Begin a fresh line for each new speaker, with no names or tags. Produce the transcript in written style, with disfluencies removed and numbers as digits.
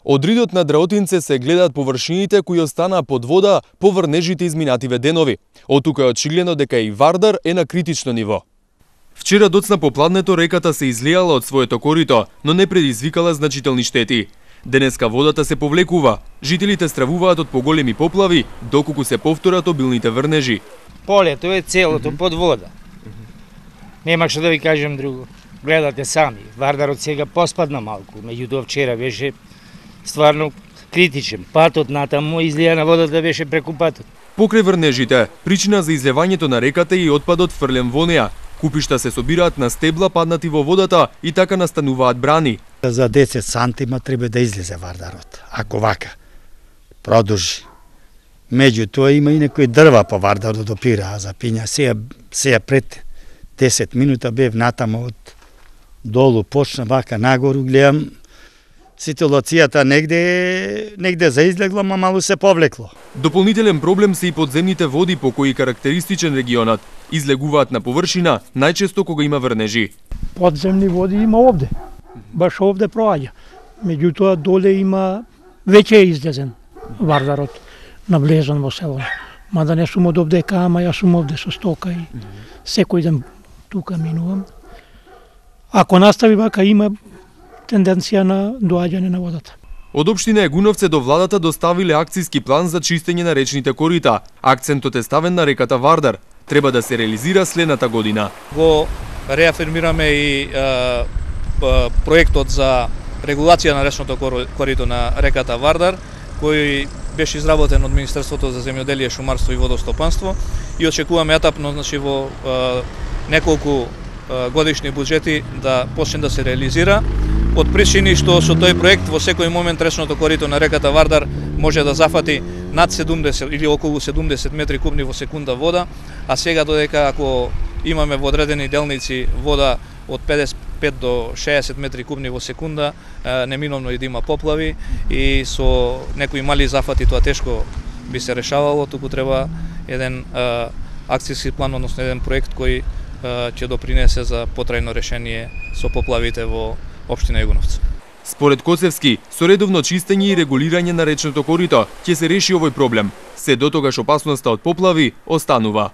Од ридот на Драотинце се гледаат површините кои останаа под вода по врнежите изминативе денови. Од тука е очигледно дека и Вардар е на критично ниво. Вчера доцна попладнето реката се излеала од своето корито, но не предизвикала значителни штети. Денеска водата се повлекува, жителите стравуваат од поголеми поплави, доколку се повторат обилните врнежи.
Полето е целото под вода. Нема што да ви кажем друго. Гледате сами, Вардарот сега поспадна малку, меѓутоа вчера беше стварно критичен. Патот натаму излија на водата беше преку патот.
Покрај врнежите, причина за излевањето на реката е и отпадот фрлен во неа. Купишта се собираат на стебла паднати во водата и така настануваат брани.
За 10 сантима треба да излезе Вардарот, ако вака продолжи. Меѓутоа има и некои дрва по Вардарот допира, за пиња. Сега пред 10 минута бев натаму од долу, почна вака нагору, гледам ситуацијата негде заизлегло, ма малу се повлекло.
Дополнителен проблем се и подземните води по кои карактеристичен регионат. Излегуваат на површина, најчесто кога има врнежи.
Подземни води има овде, баш овде проаѓа. Меѓутоа доле има веќе е излезен Вардарот, навлезен во село. Мада не сум од овде ама јас сум овде со стока и секој ден тука минувам. Ако настави вака, има тенденција на доаѓање на водата.
Од општина Егуновце до владата доставиле акцијски план за чистење на речните корита. Акцентот е ставен на реката Вардар. Треба да се реализира следната година.
Го реафирмираме и проектот за регулација на речното корито на реката Вардар, кој беше изработен од Министерството за земјоделие, шумарство и водостопанство и очекуваме етапно, значи во неколку годишни буџети да почне да се реализира, од причини што со тој проект во секој момент речното корито на реката Вардар може да зафати над 70 или околу 70 метри кубни во секунда вода, а сега додека ако имаме во одредени делници вода од 55 до 60 метри кубни во секунда, неминовно и да има поплави и со некои мали зафати тоа тешко би се решавало, туку треба еден акцијски план, односно еден проект кој ќе допринесе за потрајно решение со поплавите во општина Егуновци.
Според Коцевски, со редовно чистење и регулирање на речното корито ќе се реши овој проблем. Се дотогаш опасноста од поплави останува.